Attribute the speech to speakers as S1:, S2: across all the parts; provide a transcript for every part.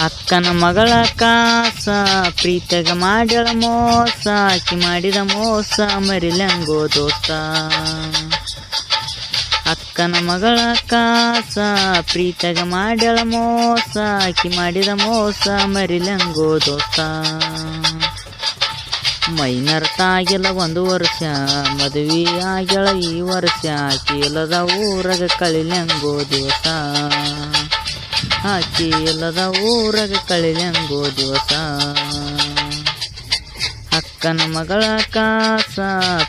S1: ಅಕ್ಕನ ಮಗಳ ಕಾಸ ಪ್ರೀತಗ ಮಾಡ್ಯಾಳ ಮೋಸ ಆಕಿ ಮಾಡಿದ ಮೋಸ ಮರಿಲಂಗೋ ದೋಸ್ತ. ಅಕ್ಕನ ಮಗಳ ಕಾಸ ಪ್ರೀತಗ ಮಾಡ್ಯಾಳ ಮೋಸ ಆಕಿ ಮಾಡಿದ ಮೋಸ ಮರಿಲಂಗೋ ದೋಸ್ತ. ಮೈನರ್ತ ಆಗಿಲ್ಲ 1 ವರ್ಷ ಮದುವೆ ಆಗ್ಯಾಳ ಈ ವರ್ಷ ಆಕಿ ಇಲ್ಲದ ಊರಾಗ ಕಳಿಲಂಗೋ ದಿವಸ. ಆಕಿ ಇಲ್ಲದ ಊರಾಗ ಕಳಿಲಂಗೋ ದಿವಸ. ಅಕ್ಕನ ಮಗಳ ಕಾಸ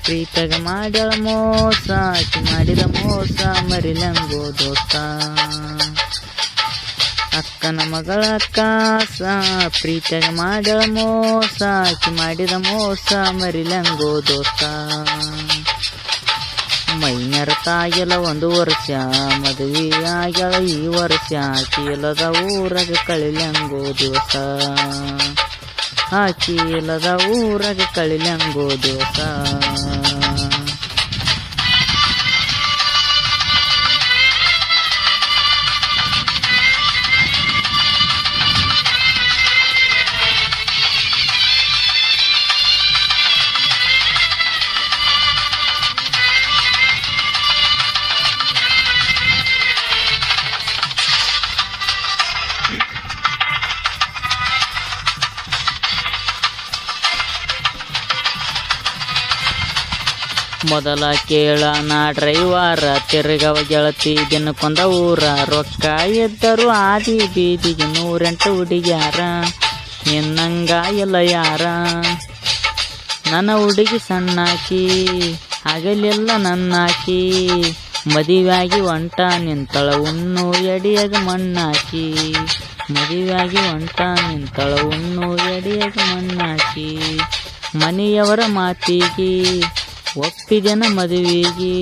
S1: ಪ್ರೀತಗ ಮಾಡ್ಯಾಳ ಮೋಸ ಆಕಿ ಮಾಡಿದ ಮೋಸ ಮರಿಲಂಗೋ ದೋಸ್ತ. ಅಕ್ಕನ ಮಗಳ ಕಾಸ ಪ್ರೀತಗ ಮಾಡ್ಯಾಳ ಮೋಸ ಆಕಿ ಮಾಡಿದ ಮೋಸ ಮರಿಲಂಗೋ ದೋಸ್ತ. ಮೈನರ್ತ ಆಗಿಲ್ಲ 1 ವರ್ಷ ಮದುವೆ ಆಗ್ಯಾಳ ಈ ವರ್ಷ ಆಕಿ ಇಲ್ಲದ ಊರಾಗ ಕಳಿಲಂಗೋ ದಿವಸ. ಆಕಿ ಇಲ್ಲದ ಊರಾಗ ಕಳಿಲಂಗೋ ದಿವಸ. ಮೊದಲ ಕೇಳ ನಾ ಡ್ರೈವರ ತಿರುಗವ ಗೆಳತಿ ದಿನಕ್ಕೊಂದ ಊರ. ರೊಕ್ಕ ಇದ್ದರು ಆದಿ ಬೀದಿಗೆ 108 ಹುಡುಗ್ಯಾರ ನಿನ್ನಂಗ ಇಲ್ಲ ಯಾರ. ನನ್ನ ಹುಡುಗಿ ಸಣ್ಣಾಕಿ ಆಗಲಿಲ್ಲ ನನ್ನಾಕಿ ಮದುವೆಯಾಗಿ ಹೊಂಟ ನಿಂತಳ ಉಣ್ಣು ಎಡಿಯಾಗ ಮಣ್ಣಾಕಿ. ಮದುವೆಯಾಗಿ ಹೊಂಟ ನಿಂತಳ ಉಣ್ಣು ಎಡಿಯಾಗ ಮಣ್ಣಾಕಿ. ಮನೆಯವರ ಮಾತಿಗೆ ಒಪ್ಪಿದೆನ ಮದುವೆಗೆ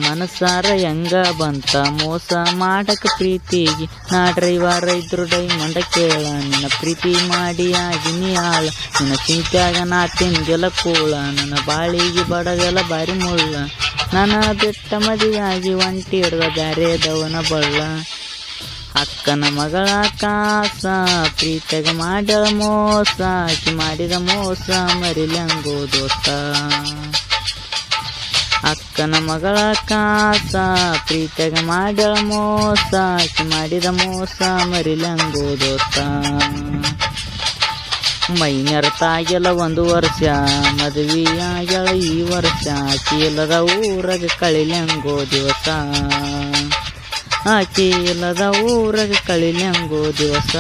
S1: ಮನಸಾರ ಹೆಂಗ ಬಂತ ಮೋಸ ಮಾಡಕ ಪ್ರೀತಿಗೆ. ನಾ ಡ್ರೈವರ ಇದ್ರು ಡೈಮಂಡ ಕೇಳ ನಿನ್ನ ಪ್ರೀತಿ ಮಾಡಿ ಆಗಿನಿ ಆಳ. ನಿನ್ನ ಚಿಂತ್ಯಾಗ ನಾ ತಿಂದಿಲ್ಲ ಕೂಳ ನನ್ನ ಬಾಳಿಗೆ ಬಡವೆಲ್ಲ ಬಾರಿ ಮುಳ್ಳ. ನನ್ನ ಬಿಟ್ಟ ಮದುವೆಯಾಗಿ ಒಂಟಿ ಹಿಡ್ದ ಬ್ಯಾರೆದವನ ಬಳ್ಳ. ಅಕ್ಕನ ಮಗಳ ಕಾಸ ಪ್ರೀತಗ ಮಾಡ್ಯಾಳ ಮೋಸ ಆಕಿ ಮಾಡಿದ ಮೋಸ ಮರಿಲಂಗೋ ದೋಸ್ತ. ಅಕ್ಕನ ಮಗಳ ಕಾಸ ಪ್ರೀತಗ ಮಾಡ್ಯಾಳ ಮೋಸ ಆಕಿ ಮಾಡಿದ ಮೋಸ ಮರಿಲಂಗೋ ದೋಸ್ತ. ಮೈನರ್ತ ಆಗಿಲ್ಲ 1 ವರ್ಷ ಮದುವೆ ಆಗ್ಯಾಳ ಈ ವರ್ಷ ಆಕಿ ಇಲ್ಲದ ಊರಾಗ ಕಳಿಲಂಗೋ ದಿವಸ. ಆಕಿ ಇಲ್ಲದ ಊರಾಗ ಕಳಿಲಂಗೋ ದಿವಸ.